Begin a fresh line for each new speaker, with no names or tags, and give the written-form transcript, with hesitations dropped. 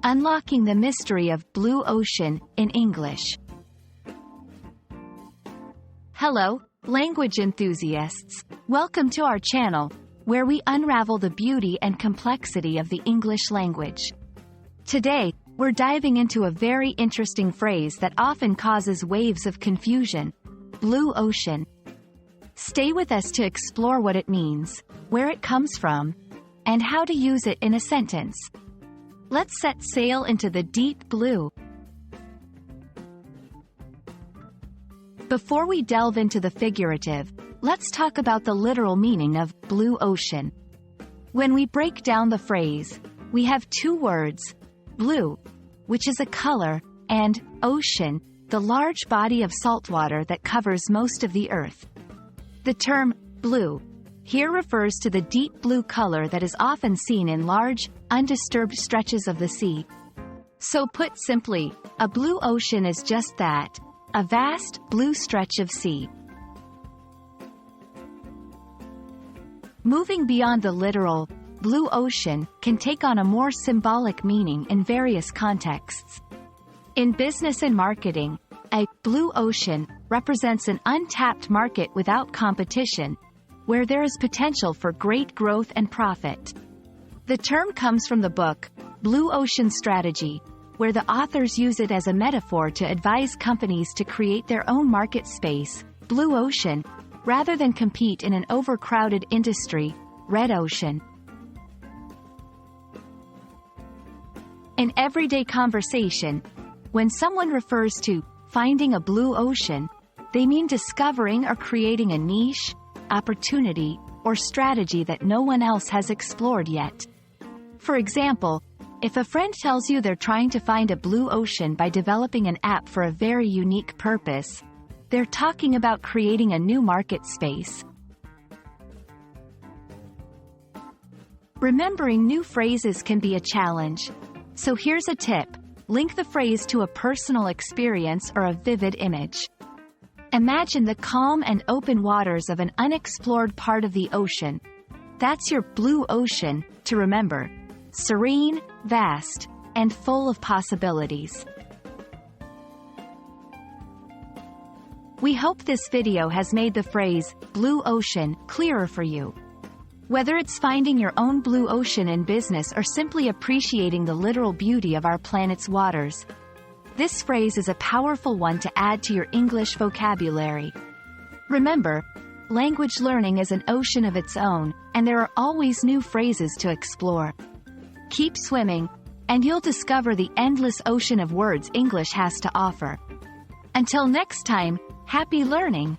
Unlocking the Mystery of Blue Ocean in English. Hello, language enthusiasts. Welcome to our channel, where we unravel the beauty and complexity of the English language. Today, we're diving into a very interesting phrase that often causes waves of confusion: blue ocean. Stay with us to explore what it means, where it comes from, and how to use it in a sentence. Let's set sail into the deep blue. Before we delve into the figurative, let's talk about the literal meaning of blue ocean. When we break down the phrase, we have two words: blue, which is a color, and ocean, the large body of saltwater that covers most of the earth. The term blue here refers to the deep blue color that is often seen in large, undisturbed stretches of the sea. So put simply, a blue ocean is just that, a vast, blue stretch of sea. Moving beyond the literal, blue ocean can take on a more symbolic meaning in various contexts. In business and marketing, a blue ocean represents an untapped market without competition, where there is potential for great growth and profit. The term comes from the book, Blue Ocean Strategy, where the authors use it as a metaphor to advise companies to create their own market space, blue ocean, rather than compete in an overcrowded industry, red ocean. In everyday conversation, when someone refers to finding a blue ocean, they mean discovering or creating a niche, opportunity, or strategy that no one else has explored yet. For example, if a friend tells you they're trying to find a blue ocean by developing an app for a very unique purpose, they're talking about creating a new market space. Remembering new phrases can be a challenge. So here's a tip: link the phrase to a personal experience or a vivid image. Imagine the calm and open waters of an unexplored part of the ocean. That's your blue ocean to remember: serene, vast, and full of possibilities. We hope this video has made the phrase blue ocean clearer for you. Whether it's finding your own blue ocean in business or simply appreciating the literal beauty of our planet's waters, this phrase is a powerful one to add to your English vocabulary. Remember, language learning is an ocean of its own, and there are always new phrases to explore. Keep swimming, and you'll discover the endless ocean of words English has to offer. Until next time, happy learning!